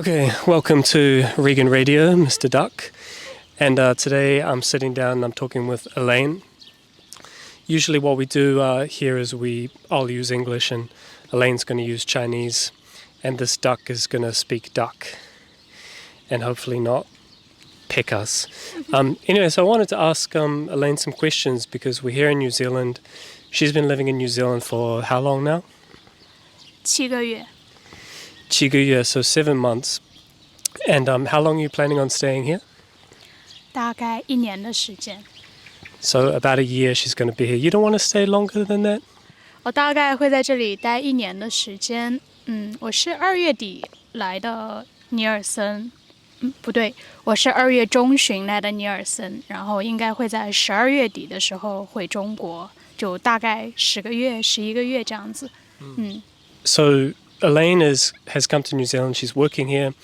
Okay, welcome to Regan Radio, Mr. Duck. And today I'm sitting down and I'm talking with Elaine. Usually what we do here is I'll use English and Elaine's going to use Chinese. And this duck is going to speak duck. And hopefully not peck us. Anyway, so I wanted to ask Elaine some questions because we're here in New Zealand. She's been living in New Zealand for how long now? 7个月 7个月, so 7 months. And how long are you planning on staying here? 大概1年的时间 So about a year she's going to be here. You don't want to stay longer than that? 我大概会在这里待1年的时间我是2月底来的尼尔森不对我是2月中旬来的尼尔森然后应该会在12月底的时候回中国就大概10个月11个月这样子So Elaine has come to New Zealand. She's working here,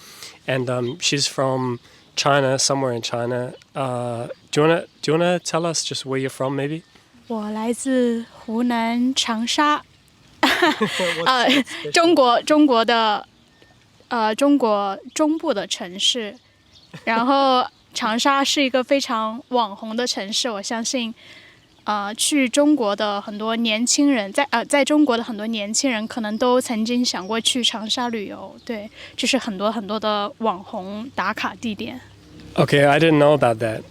and she's from China, somewhere in China. Do you wanna tell us just where you're from, maybe? 我来自湖南长沙中国的中国中部的城市然后长沙是一个非常网红的城市我相信去中国的很多年轻人在中国的很多年轻人可能都曾经想过去长沙旅游对就是很多很多的网红打卡地点 Okay, I didn't know about that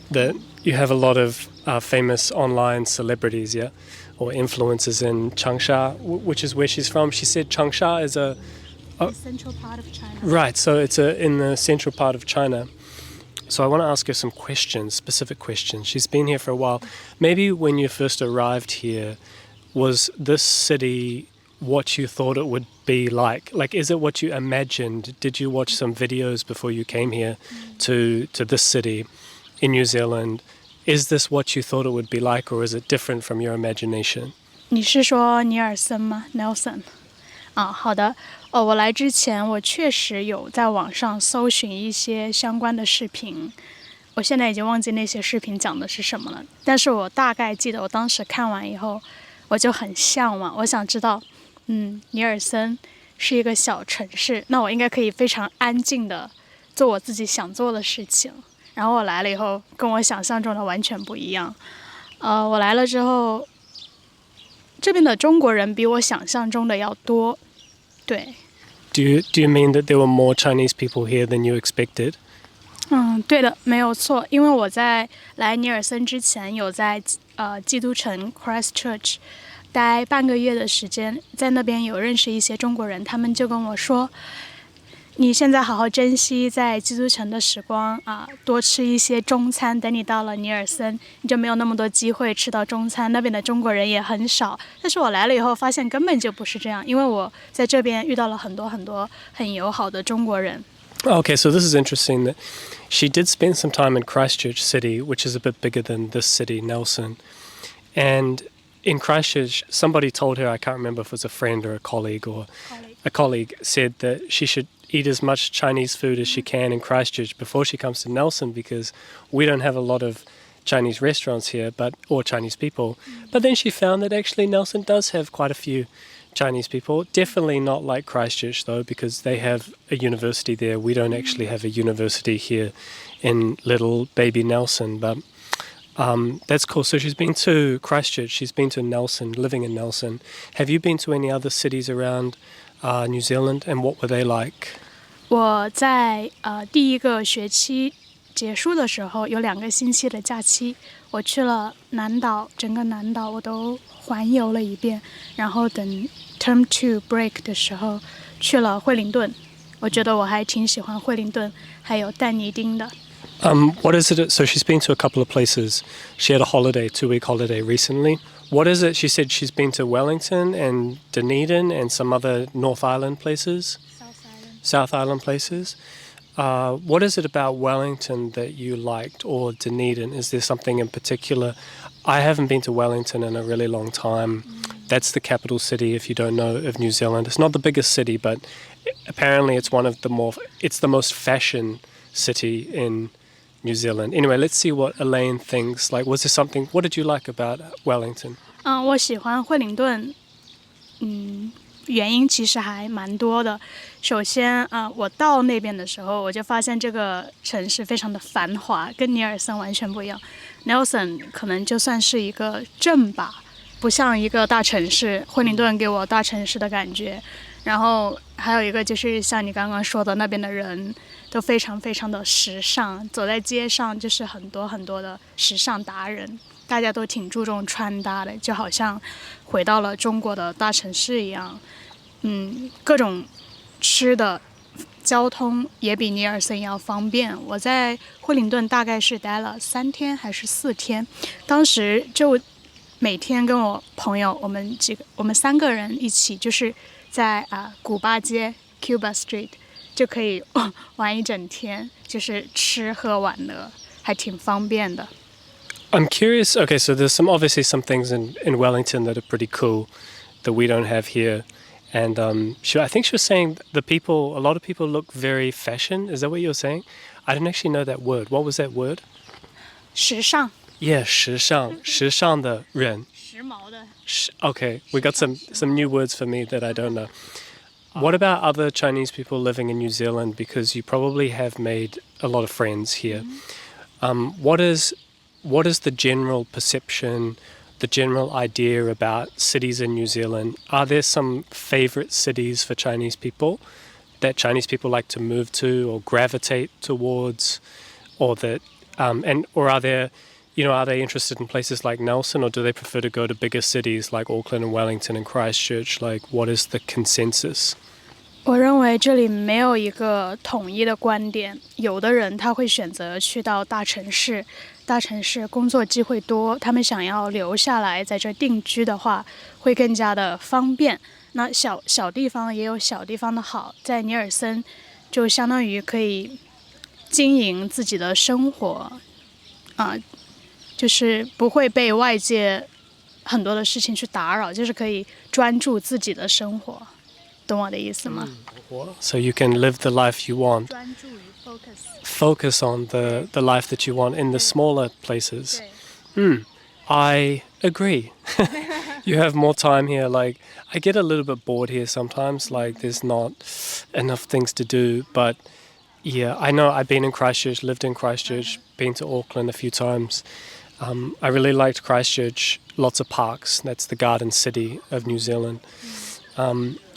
you have a lot of famous online celebrities, yeah? Or influencers in Changsha, which is where she's from. She said Changsha is the central part of China. Right, so it's in the central part of China. So I want to ask her some questions, specific questions. She's been here for a while. Maybe when you first arrived here, was this city what you thought it would be like? Like, is it what you imagined? Did you watch some videos before you came here to this city in New Zealand? Is this what you thought it would be like, or is it different from your imagination? 你是说尼尔森吗 Nelson 好的我来之前我确实有在网上搜寻一些相关的视频我现在已经忘记那些视频讲的是什么了但是我大概记得我当时看完以后我就很向往我想知道尼尔森是一个小城市那我应该可以非常安静的做我自己想做的事情然后我来了以后跟我想象中的完全不一样我来了之后这边的中国人比我想象中的要多对 Do you mean that there were more Chinese people here than you expected? 对的没有错因为我在来尼尔森之前有在基督城 Christchurch 待半个月的时间在那边有认识一些中国人他们就跟我说你现在好好珍惜在基督城的时光多吃一些中餐等你到了尼尔森你就没有那么多机会吃到中餐那边的中国人也很少但是我来了以后发现根本就不是这样因为我在这边遇到了很多很多很友好的中国人 Okay, so this is interesting that she did spend some time in Christchurch City, which is a bit bigger than this city, Nelson. And in Christchurch, somebody told her, I can't remember if it was a friend or a colleague, said that she should eat as much Chinese food as she can in Christchurch before she comes to Nelson because we don't have a lot of Chinese restaurants here or Chinese people. But then she found that actually Nelson does have quite a few Chinese people. Definitely not like Christchurch though because they have a university there. We don't actually have a university here in little baby Nelson. But that's cool. So she's been to Christchurch, she's been to Nelson, living in Nelson. Have you been to any other cities around New Zealand and what were they like? 我在第一个学期结束的时候有2个星期的假期我去了南岛整个南岛我都环游了一遍然后等 Term 2 break 的时候去了惠灵顿我觉得我还挺喜欢惠灵顿还有但尼丁的 What is it? So she's been to a couple of places. She had a holiday, 2-week holiday recently. What is it? She said she's been to Wellington and Dunedin and some other North Island places. South Island places. What is it about Wellington that you liked or Dunedin? Is there something in particular? I haven't been to Wellington in a really long time. That's the capital city, if you don't know, of New Zealand. It's not the biggest city, but apparently it's it's the most fashion city in New Zealand. Anyway, let's see what Elaine thinks. Like, what did you like about Wellington? 我喜欢惠灵顿原因其实还蛮多的。首先我到那边的时候，我就发现这个城市非常的繁华，跟尼尔森完全不一样。Nelson 可能就算是一个镇吧，不像一个大城市。惠灵顿给我大城市的感觉。然后还有一个就是像你刚刚说的，那边的人都非常非常的时尚，走在街上就是很多很多的时尚达人，大家都挺注重穿搭的，就好像回到了中国的大城市一样。各种吃的，交通也比尼尔森要方便。我在惠灵顿大概是待了3天还是4天，当时就每天跟我朋友，我们3个人一起，就是在古巴街 Cuba Street 就可以玩一整天，就是吃喝玩乐，还挺方便的。I'm curious. Okay, so there's obviously some things in Wellington that are pretty cool that we don't have here. And I think she was saying a lot of people look very fashion. Is that what you were saying? I didn't actually know that word. What was that word? 时尚。Yeah, 时尚的人。时髦的。Okay, we got some new words for me that I don't know. What about other Chinese people living in New Zealand? Because you probably have made a lot of friends here. What is the general perception, the general idea about cities in New Zealand? Are there some favorite cities for Chinese people that Chinese people like to move to or gravitate towards, or that, or are there, are they interested in places like Nelson, or do they prefer to go to bigger cities like Auckland and Wellington and Christchurch? Like, what is the consensus? 我认为这里没有一个统一的观点，有的人他会选择去到大城市，大城市工作机会多，他们想要留下来在这定居的话，会更加的方便。那小地方也有小地方的好，在尼尔森就相当于可以经营自己的生活，就是不会被外界很多的事情去打扰，就是可以专注自己的生活。懂我的意思吗？ So you can live the life you want. 专注于 Focus on the life that you want in the smaller places. I agree. You have more time here. Like, I get a little bit bored here sometimes. Like, there's not enough things to do. But yeah, I know I've been in Christchurch, lived in Christchurch, been to Auckland a few times. I really liked Christchurch. Lots of parks. That's the garden city of New Zealand.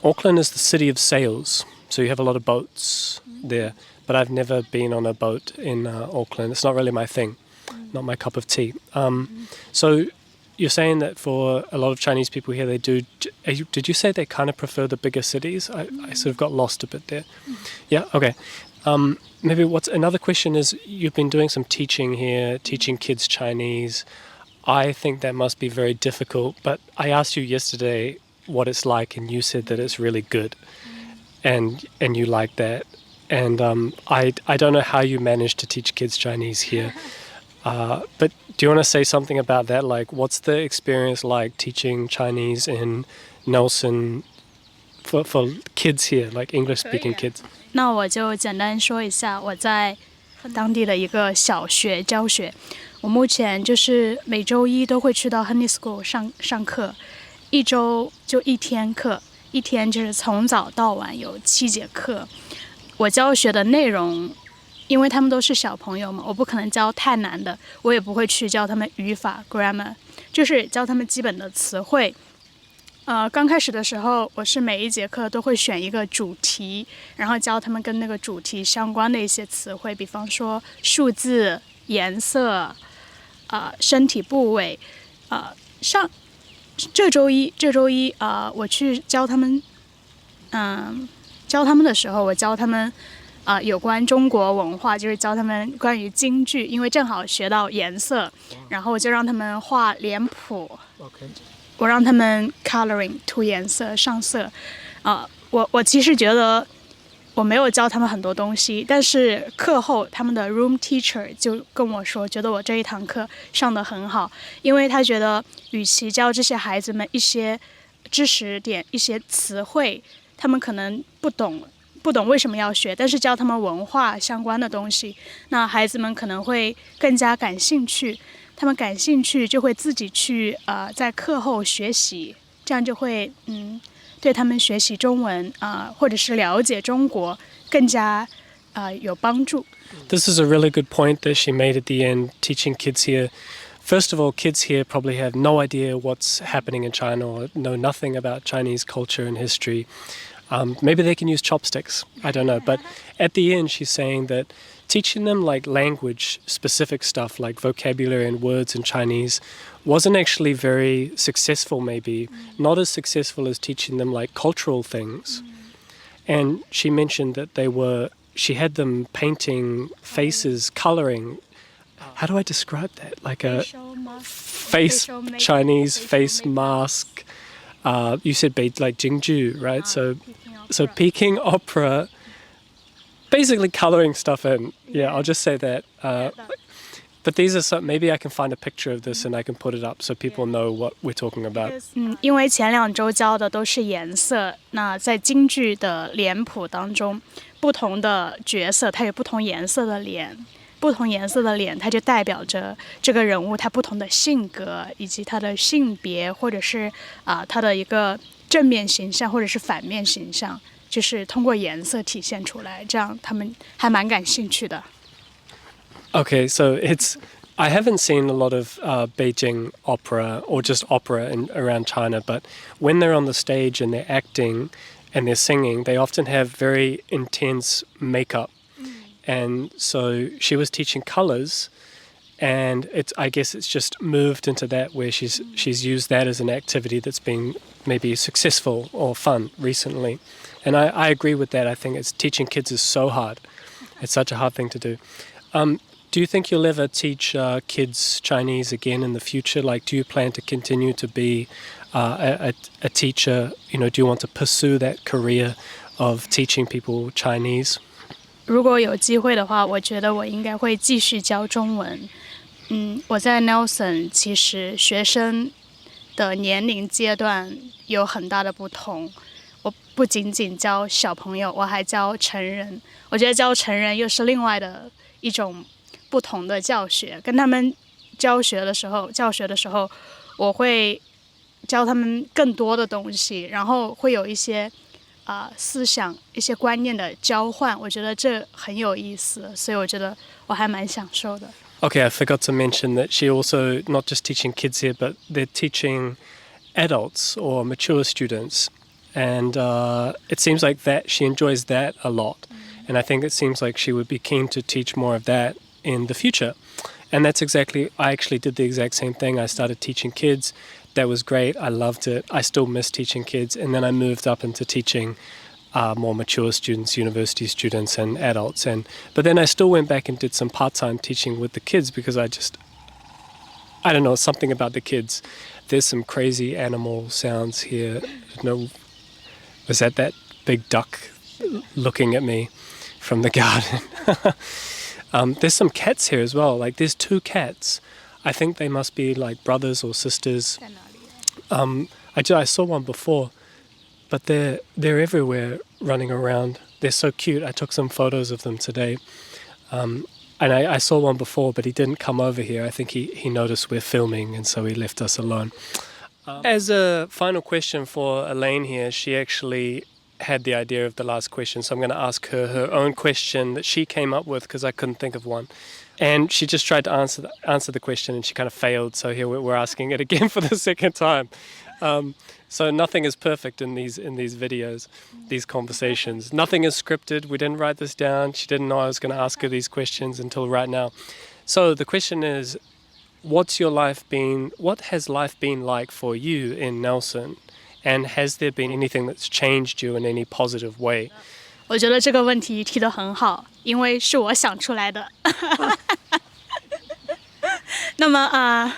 Auckland is the city of sails, so you have a lot of boats there. But I've never been on a boat in Auckland. It's not really my thing, not my cup of tea. So you're saying that for a lot of Chinese people here, they do. Did you say they kind of prefer the bigger cities? I sort of got lost a bit there. Yeah. Okay. Maybe another question is, you've been doing some teaching here, teaching kids Chinese. I think that must be very difficult. But I asked you yesterday what it's like, and you said that it's really good, and you like that. And I don't know how you manage to teach kids Chinese here, but do you want to say something about that? Like, what's the experience like teaching Chinese in Nelson for kids here, like English-speaking kids? 那我就简单说一下我在当地的一个小学教学。我目前就是每周一都会去到 Honey School 上课，一周就1天课，一天就是从早到晚有7节课。我教学的内容，因为他们都是小朋友嘛，我不可能教太难的，我也不会去教他们语法 grammar， 就是教他们基本的词汇。刚开始的时候，我是每一节课都会选一个主题，然后教他们跟那个主题相关的一些词汇，比方说数字、颜色、身体部位。这周一我去教他们，教他们的时候，我教他们有关中国文化，就是教他们关于京剧，因为正好学到颜色，然后我就让他们画脸谱。我让他们 coloring 涂颜色上色。我其实觉得我没有教他们很多东西，但是课后他们的 room teacher 就跟我说，觉得我这一堂课上得很好，因为他觉得与其教这些孩子们一些知识点、一些词汇，他们可能不懂为什么要学，但是教他们文化相关的东西，那孩子们可能会更加感兴趣。他们感兴趣就会自己去在课后学习，这样就会对他们学习中文或者是了解中国更加有帮助。This is a really good point that she made at the end, teaching kids here. First of all, kids here probably have no idea what's happening in China or know nothing about Chinese culture and history. Maybe they can use chopsticks, I don't know. But at the end, she's saying that teaching them like language-specific stuff, like vocabulary and words in Chinese, wasn't actually very successful, maybe. Not as successful as teaching them like cultural things. And she mentioned that she had them painting faces, colouring. How do I describe that? Like a Chinese face mask. You said like Jingju, right? So Peking opera, basically colouring stuff in. Yeah, I'll just say that. But these are maybe I can find a picture of this and I can put it up so people know what we're talking about. 因为前2周教的都是颜色，那在京剧的脸谱当中，不同的角色它有不同颜色的脸，不同颜色的脸它就代表着这个人物他不同的性格以及他的性别，或者是他的一个正面形象或者是反面形象，就是通过颜色体现出来，这样他们还蛮感兴趣的。Okay, so I haven't seen a lot of Beijing opera or just opera around China, but when they're on the stage and they're acting and they're singing, they often have very intense makeup. And so she was teaching colours, and I guess it's just moved into that where she's used that as an activity that's been maybe successful or fun recently. And I agree with that. I think teaching kids is so hard. It's such a hard thing to do. Do you think you'll ever teach kids Chinese again in the future? Like, do you plan to continue to be a teacher? You know, do you want to pursue that career of teaching people Chinese? 如果有机会的话，我觉得我应该会继续教中文。我在 Nelson 其实学生的年龄阶段有很大的不同。我不仅仅教小朋友，我还教成人。我觉得教成人又是另外的一种不同的教学。跟他们教学的时候，我会教他们更多的东西，然后会有一些思想、一些观念的交换。我觉得这很有意思，所以我觉得我还蛮享受的。Okay, I forgot to mention that she also not just teaching kids here, but they're teaching adults or mature students. And it seems like that she enjoys that a lot. And I think it seems like she would be keen to teach more of that in the future. And I actually did the exact same thing. I started teaching kids. That was great. I loved it. I still miss teaching kids. And then I moved up into teaching more mature students, university students and adults. But then I still went back and did some part-time teaching with the kids because I don't know, something about the kids. There's some crazy animal sounds here. Was that big duck looking at me from the garden? There's some cats here as well. Like there's 2 cats. I think they must be like brothers or sisters. I saw one before, but they're everywhere running around. They're so cute. I took some photos of them today. And I saw one before, but he didn't come over here. I think he noticed we're filming, and so he left us alone. As a final question for Elaine here, she actually had the idea of the last question, so I'm going to ask her own question that she came up with because I couldn't think of one. And she just tried to answer the question and she kind of failed, so here we're asking it again for the second time. So nothing is perfect in these videos, these conversations. Nothing is scripted. We didn't write this down. She didn't know I was going to ask her these questions until right now. So the question is, what has life been like for you in Nelson? And has there been anything that's changed you in any positive way? 我觉得这个问题提得很好，因为是我想出来的。那么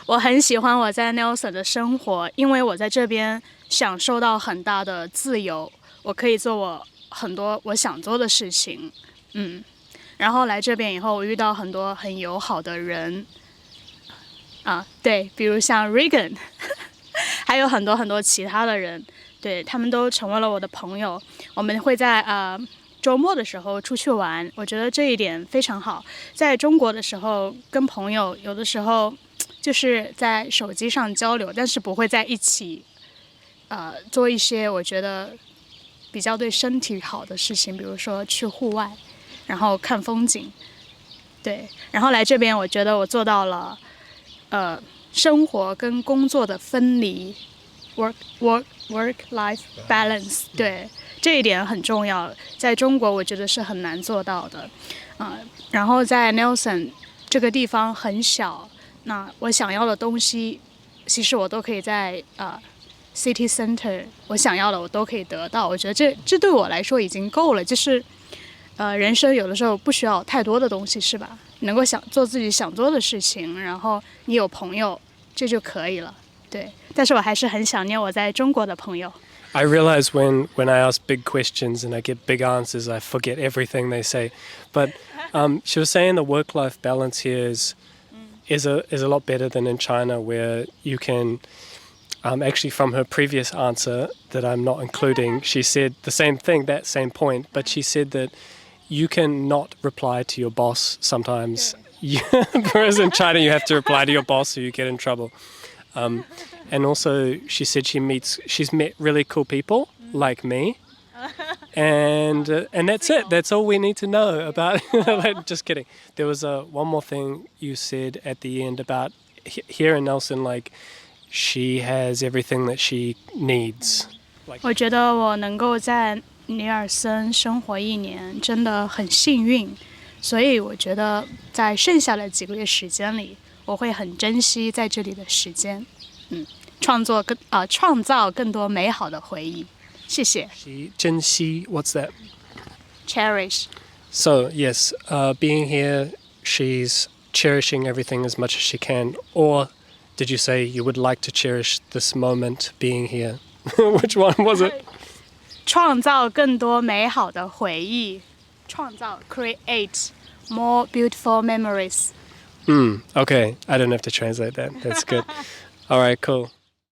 我很喜欢我在 Nelson 的生活，因为我在这边享受到很大的自由，我可以做很多我想做的事情。然后来这边以后，我遇到很多很友好的人。对，比如像 Regan 还有很多很多其他的人，对，他们都成为了我的朋友。我们会在周末的时候出去玩，我觉得这一点非常好。在中国的时候，跟朋友有的时候就是在手机上交流，但是不会在一起做一些我觉得比较对身体好的事情，比如说去户外，然后看风景。对，然后来这边，我觉得我做到了，生活跟工作的分离 ，work-life balance。对，这一点很重要，在中国我觉得是很难做到的。然后在 Nelson 这个地方很小，那我想要的东西，其实我都可以在City Center， 我想要的我都可以得到。我觉得这对我来说已经够了，就是人生有的时候不需要太多的东西，是吧？能够做自己想做的事情，然后你有朋友，这就可以了。对，但是我还是很想念我在中国的朋友。I realize when I ask big questions and I get big answers, I forget everything they say. But she was saying the work-life balance here is a lot better than in China, where you can actually, from her previous answer that I'm not including, she said the same thing, that same point, but she said that you can not reply to your boss sometimes. Whereas in China, you have to reply to your boss or you get in trouble. And also, she said she's met really cool people like me. And that's it. That's all we need to know about. Just kidding. There was one more thing you said at the end about here in Nelson, like she has everything that she needs. 我觉得我能够在尼尔森生活1年真的很幸运，所以我觉得在剩下的几个月时间里，我会很珍惜在这里的时间，创造更多美好的回忆。谢谢。珍惜, what's that? Cherish. So yes, being here, she's cherishing everything as much as she can. Or did you say you would like to cherish this moment being here? Which one was it? 创造更多美好的回忆，创造 create more beautiful memories. Okay, I don't have to translate that. That's good. All right, cool.